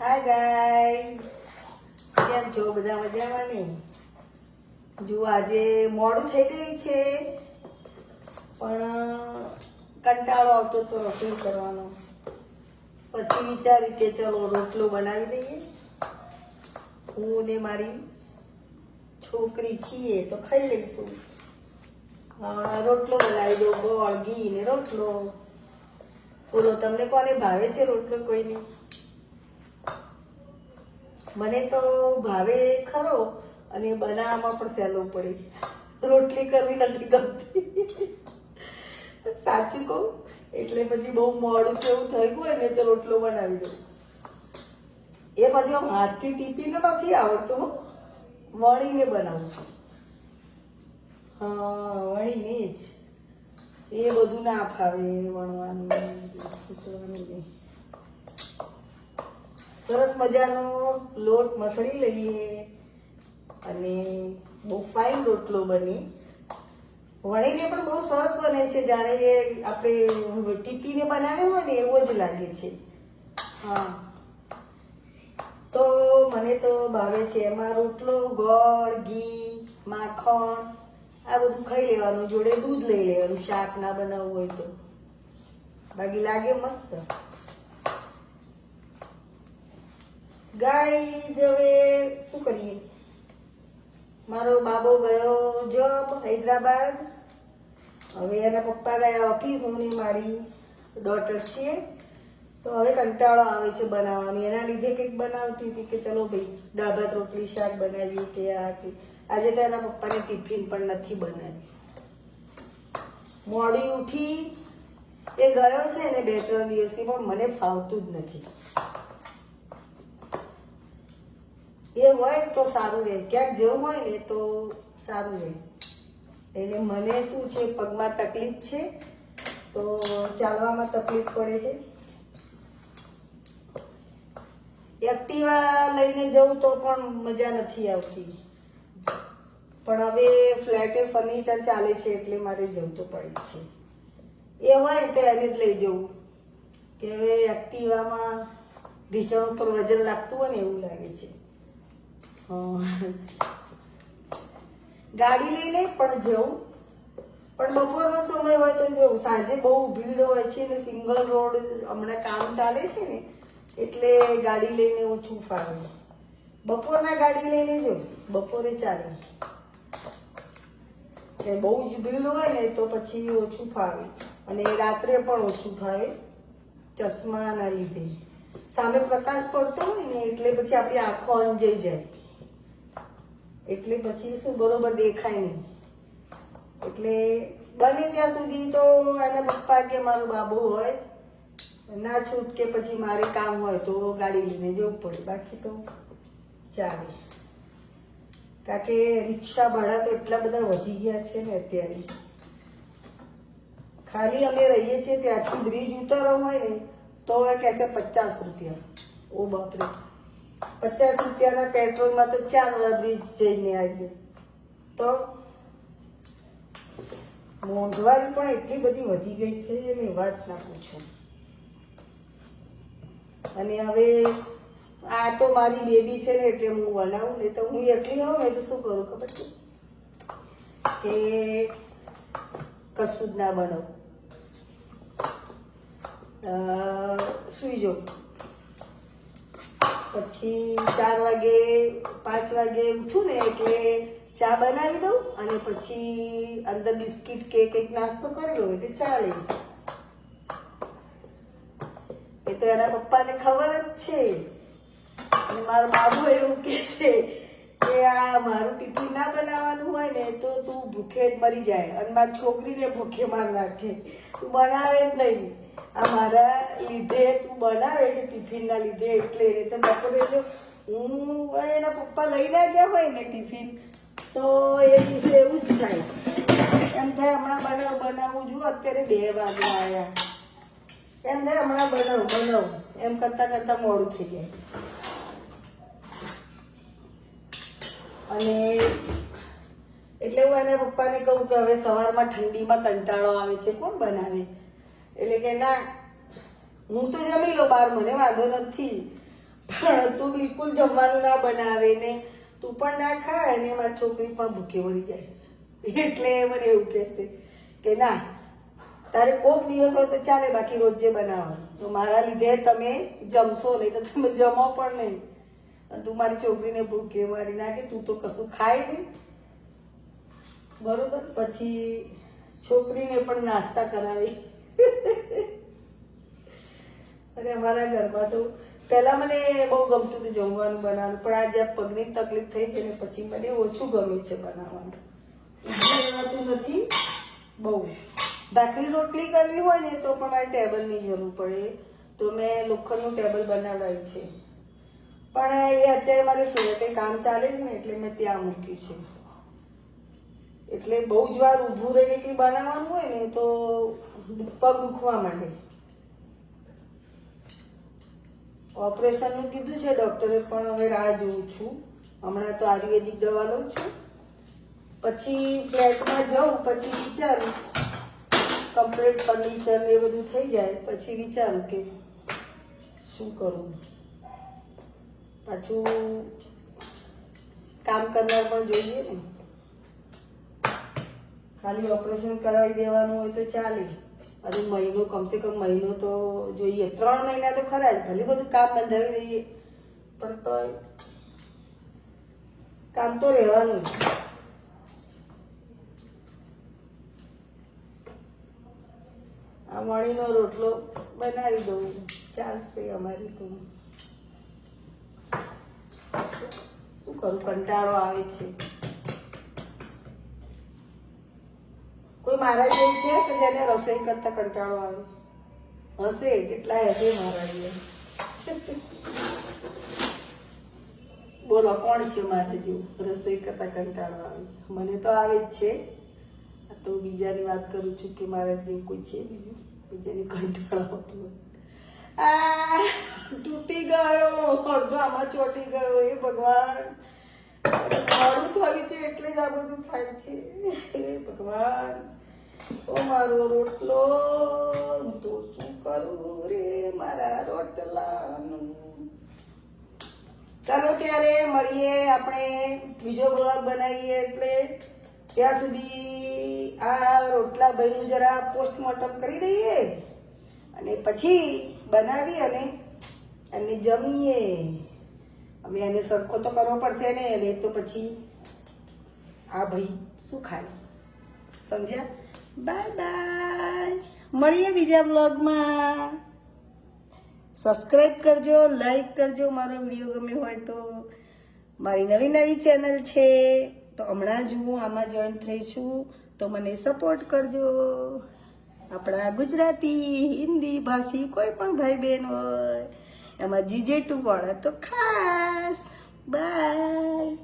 Hi guys, કેમ છો? બધા મજામાં ને? જો આજે મોડું થઈ ગયું છે, પણ કંટાળો આવતો તો રસોઈ કરવાનો. પછી વિચાર્યું કે ચલો રોટલો બનાવી દઈએ. હું ને મારી છોકરી છીએ તો ખાઈ લઈશું. રોટલો બનાવી દો, ગોળ ઘી ને રોટલો. બોલો, તમને કોને ભાવે છે રોટલો? કોઈને? મને તો ભાવે ખરો, અને બનાવવામાં પણ સહેલો પડે. રોટલી કરવી નથી ગમતી, સાચું કહું. એટલે પછી બહુ મોડું કેવું થઈ ગયું ને તો રોટલો બનાવી દઉં. એ પછી આમ હાથથી ટીપીને નથી આવડતું, વણીને બનાવું છું. હા, વણીને જ. એ બધું ના ફાવે વણવાનું. સરસ મજાનો લોટ મસળી લઈએ અને બહુ ફાઇન રોટલો બને. વણીને પણ બહુ સરસ બને છે, જાણે કે આપણે ટીપીને બનાવ્યો હોય ને એવો જ લાગે છે. હા, તો મને તો ભાવે છે. એમાં રોટલો, ગોળ, ઘી, માખણ આ બધું ખાઈ લેવાનું. જોડે દૂધ લઈ લેવાનું, શાક ના બનાવવું હોય તો. બાકી લાગે મસ્ત. ગાય હવે શું કરીએ? મારો બાબો ગયો જોબ હૈદરાબાદ. હવે એના પપ્પા ગયા ઓફિસ. હું ને મારી ડોટર છીએ. તો હવે કંટાળો આવે છે બનાવવાની. એના લીધે કંઈક બનાવતી હતી કે ચલો ભાઈ દાળ ભાત રોટલી શાક બનાવીએ કે આ કે. આજે તો એના પપ્પાને ટિફિન પણ નથી બનાવી. મોડી ઉઠી એ ગયો છે ને 2-3 દિવસથી, પણ મને ફાવતું જ નથી. એ હોય તો સારું રહે, ક્યાંક જવું હોય ને તો સારું રહે. એટલે મને શું છે, પગમાં તકલીફ છે તો ચાલવામાં તકલીફ પડે છે. એક્ટિવા લઈને જવું તો પણ મજા નથી આવતી. પણ હવે ફ્લેટે ફર્નિચર ચાલે છે એટલે મારે જવું તો પડે છે. એ હોય તો એને જ લઈ જવું, કે હવે એક્ટિવામાં ઢીચણ ઉપર વજન લાગતું હોય ને એવું લાગે છે. ગાડી લઈને પણ જવું, પણ બપોરનો સમય હોય તો જવું. સાંજે બહુ ભીડ હોય છે ને સિંગલ રોડ હમણાં કામ ચાલે છે ને એટલે ગાડી લઈને ઓછું ફાવે. બપોરના ગાડી લઈને જવું, બપોરે ચાલે. બહુ જ ભીડ હોય ને તો પછી ઓછું ફાવે, અને રાત્રે પણ ઓછું ફાવે ચશ્માના લીધે. સામે પ્રકાશ પડતો હોય ને એટલે પછી આપણી આંખો અંજાઈ જાય, એટલે પછી શું બરોબર દેખાય નહીં. એટલે બને ત્યાં સુધી તો એના પપ્પા કે મારો બાબો હોય ના છૂટકે પછી મારે કામ હોય તો ગાડી લઈને જવું પડે, બાકી તો ચાલે. કારણ કે રિક્ષા ભાડા તો એટલા બધા વધી ગયા છે ને અત્યારે. ખાલી અમે રહીએ છીએ ત્યાંથી બ્રિજ ઉતરવું હોય ને તો કહેશે 50 રૂપિયા. ઓ બાપરે, 50 રૂપિયાના પેટ્રોલમાં તો 4 વાર બ્રિજ જઈને આવીએ. તો મોંઘવારી પણ એટલી બધી વધી ગઈ છે એની વાત ના પૂછો. અને હવે આ તો મારી બેબી છે ને એટલે હું બનાવું, ને તો હું એકલી હોઉં ને તો શું કરું ખબર છે, કે કશું જ ના બનાવું. સુઈ જાઉં, પછી 4 વાગે 5 વાગે ઉઠું ને એટલે ચા બનાવી દઉં, અને પછી અંદર બિસ્કિટ કે કંઈક નાસ્તો કરી લઉં એટલે ચાલે. એ તો એના પપ્પાને ખબર જ છે. અને મારો બાબુ એવું કે છે કે આ મારું ટિફિન ના બનાવવાનું હોય ને તો તું ભૂખે જ મરી જાય, અને મારી છોકરીને ભૂખે માર નાખે. તું બનાવે જ નહીં, આ મારા લીધે તું બનાવે છે, ટિફિનના લીધે. એટલે તો બપોરે જો હું એના પપ્પા લઈને ગયા હોય ને ટિફિન તો એ દિવસે એવું જ થાય. એમ થાય હમણાં બનાવું જુઓ, અત્યારે 2 વાગવા આવ્યા. એમ થાય હમણાં બનાવું એમ કરતા મોડું થઈ જાય. અને એટલે હું એના પપ્પાને કહું કે હવે સવારમાં ઠંડીમાં કંટાળો આવે છે, કોણ બનાવે? એટલે કે ના, હું તો જમી લો બહાર, મને વાંધો નથી, પણ તું બિલકુલ જમવાનું ના બનાવે ને તું પણ ના ખાય ને મારી છોકરી પણ ભૂખે મરી જાય એટલે મને એવું કહેશે કે ના તારે કોક દિવસ હોય તો ચાલે, બાકી રોજે બનાવવાનું. તો મારા લીધે તમે જમશો નહીં તો તમે જમો પણ નહીં. અને તું મારી છોકરીને ભૂખે મારી નાખે, તું તો કશું ખાય નહીં, બરોબર. પછી છોકરીને પણ નાસ્તા કરાવી. અને અમારા ઘરમાં તો પહેલા મને બહુ ગમતું હતું જમવાનું બનાવવાનું, પણ આ જ્યાં પગની તકલીફ થઈ છે ને પછી મને ઓછું ગમે છે બનાવવાનું. બનાવતું નથી બહુ. ભાખરી રોટલી કરવી હોય ને તો પણ મારે ટેબલની જરૂર પડે, તો મેં લોખંડનું ટેબલ બનાવડાવ્યું છે. પણ એ અત્યારે મારે ફ્લેટે કામ ચાલે છે ને એટલે મેં ત્યાં મૂક્યું છે. એટલે બહુ જ વાર ઊભું રહીને કંઈ બનાવવાનું હોય ને તો પગ દુખવા માંડે. ઓપરેશનનું કીધું છે ડૉક્ટરે, પણ હવે રાહ જોઉં છું. હમણાં તો આયુર્વેદિક દવા લઉં છું, પછી ફ્લેટમાં જાઉં પછી વિચારું, કમ્પ્લીટ ફર્નિચર ને એ બધું થઈ જાય પછી વિચારું કે શું કરું. પાછું કામ કરનાર પણ જોઈએ ને. ખાલી ઓપરેશન કરાવી દેવાનું હોય તો ચાલે, હજુ મહિનો કમસે કમ મહિનો તો જોઈએ. 3 મહિના તો ખરા જ, ભલે બધું કામ બંધાવી દઈએ પણ તો કામ તો રહેવાનું. આ મણીનો રોટલો બનાવી દઉં ચાલશે અમારી તો. શું કરું, કંટાળો આવે છે. કોઈ મારા જેવું છે કે જેને રસોઈ કરતા કંટાળો આવે? હશે, કેટલા હશે મારા જેવું. બોલો કોણ છે મારા જેવું રસોઈ કરતા કંટાળો આવે? મને તો આવે જ છે. તો બીજાની વાત કરું છું કે મારા જેવું કોઈ છે બીજું બીજાની કંટાળો આવતો હોય. આ તૂટી ગયો, અડધો આમાં ચોટી ગયો. એ ભગવાન, મોડું થયું છે એટલે જ આ બધું થાય છે. હે ભગવાન, ઓ મારો રોટલો, હું તો શું કરું રે મારા રોટલાનું. ચાલો ત્યારે મળીએ, આપણે બીજો બ્લોગ બનાવીએ. એટલે ત્યાં સુધી આ રોટલા ભાઈનું જરા પોસ્ટમોર્ટમ કરી દઈએ અને પછી બનાવી અને જમીએ. હવે એને સરખો તો કરવો પડશે ને, એટલે તો પછી આ ભાઈ શું ખાય, સમજ્યા? બાય બાય, મળીએ બીજા બ્લોગમાં. સબસ્ક્રાઈબ કરજો, લાઈક કરજો, મારો વિડીયો ગમે હોય તો. મારી નવી ચેનલ છે તો હમણાં જ હું આમાં જોઈન થઈ છું, તો મને સપોર્ટ કરજો. આપણા ગુજરાતી હિન્દી ભાષી કોઈ પણ ભાઈ બહેન હોય એમાં જીજે2 વાળા તો ખાસ. બાય.